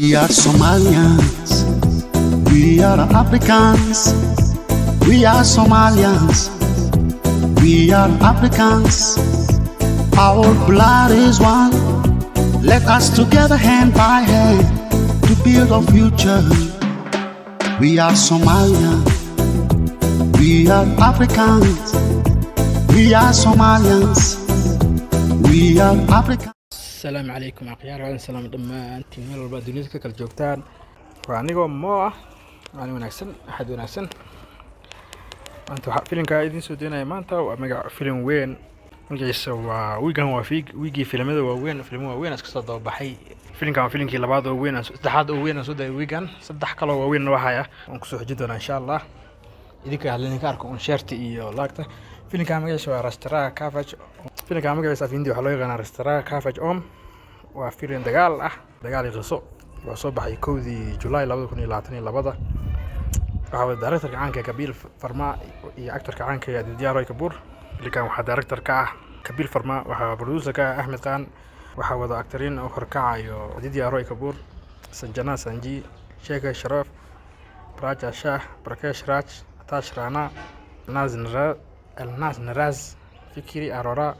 We are Somalians, we are Africans, we are Somalians, we are Africans, our blood is one, let us together hand by hand to build a future. We are Somalians, we are Africans, we are Somalians, we are Africans. السلام عليكم أخيار وعلى السلام دمانتين مeel walba dunida ka kala joogtaan waa anigoo moo aan wanaagsan axad wanaagsan maanta waxa filimka idin soo deenaya maanta waa magac filim weyn magaciisa waa wiigi filimada waaweyn iska soo dabaxay filimkan waa filimkii labaad oo weyn saddexaad oo weyn soo daayay wiigan saddex kale oo weyn waxaya aan ku soo xijin doonaa insha Allah idinka hadleen ka arko on share iyo laagta filimka magaciisa waa Restaurant Cabbage filimka magaciisa afindi waxa loo yaqaan Restaurant Cabbage waa filim dagaal qiso waa soo baxay 1 July 2022 waxa director caanka Kabil Farma iyo actor caanka Yadiya Roy Kapoor filimkan waxa director ka ah Kabil Farma waxa producer ka Ahmed Khan waxa wada actorin oo horkacayo Yadiya Roy Kapoor Sanjana Sanji Sheikha Sharaf Raja Shah Prakash Raj Tash Rana Nas Naraz Fikri Arora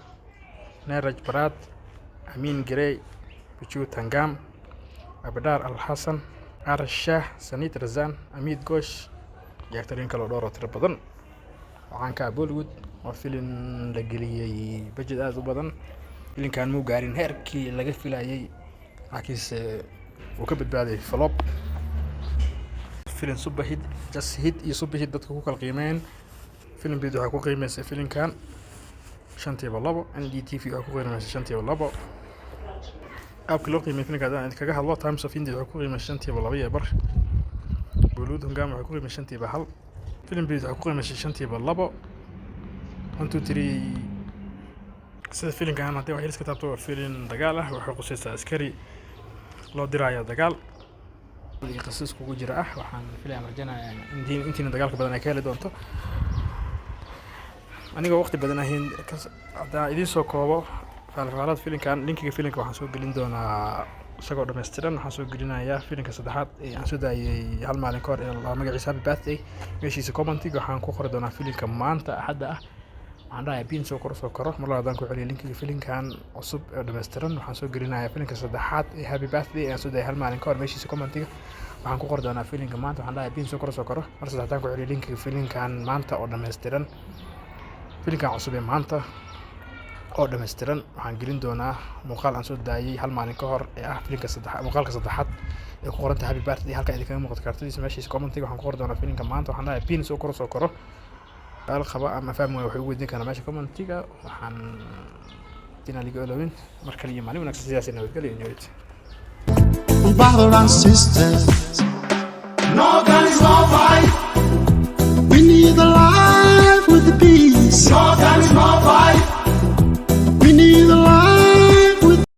Neraj Barat Amin Girey Bichu Tangam Abdar Al Hassan Arshah Sanit Razan Amid Gosh actorin kala dhowr tiro badan waxaan ka Bollywood oo filim la geliyay budget aad u badan filimkan muu gaarin heerkii laga filayay laakiinse uu ka badbaaday flop filim super hit just hit iyo super hit dadku ku kala qiimeeyeen filim bid waxa ku qiimeysay filimkan 5.2 NDTV waxa ku qiimeysay 5.2 abka loo qiimeeyay filimka aan kaga hadlo Times of India waxa ku qiimeysay 5.2 bar Bollywood hungam waxa ku qiimeysay 5.1 filim bid waxa ku qiimeysay 5.2 1 2 3 sida filimkan hadii wax iska taabto filim dagaal ah waxa qosaysa askari loo diraayo dagaal qisas kugu jira waxaan filayaa marjana intii dagaalka badan ay ka heli doonto aniga waqti badan ahayn hada idin soo koobo falfalad filimkan linkiga filimka waxaan soo gelin doonaa isagoo dhameystiran waxaan soo gelinayaa filimka saddexaad ee aan soo daayay hal maalin ka hor ee la magaciisa Happy Birthday meeshiisa commentiga waxaan ku qori doonaa filimka maanta axada waxaan dhahay pin soo koro mar labaad ku celiyo linkiga filimkan cusub ee dhameystiran waxaan soo gelinayaa filimka saddexaad ee Happy Birthday ee aan soo daayay hal maalin ka hor meeshiisa commentiga waxaan ku qori doonaa filimka maanta waxaan dhahay pin soo koro mar saddexaad ku celiyo linkiga filimkan maanta oo dhameystiran filimkan cusub ee maanta oo dhameystiran waxaan gelin doonaa muuqaal aan soo daayay hal maalin ka hor ee filimka saddexaad muuqaalka saddexaad ee ku qoranta Happy Birthday halka idinka muuqato kartadiisa meeshiisa commentiga waxaan ku qori doonaa filimka maanta waxaan dhahay pin soo koro الخبا أما فهموا وحقوق دي كان ماشي كمان تيجا وحن تينا اللي قالوا مركلي يماني ونكسر سياسي إنه يتقلي نيوت. Brothers and sisters, no guns, no fight.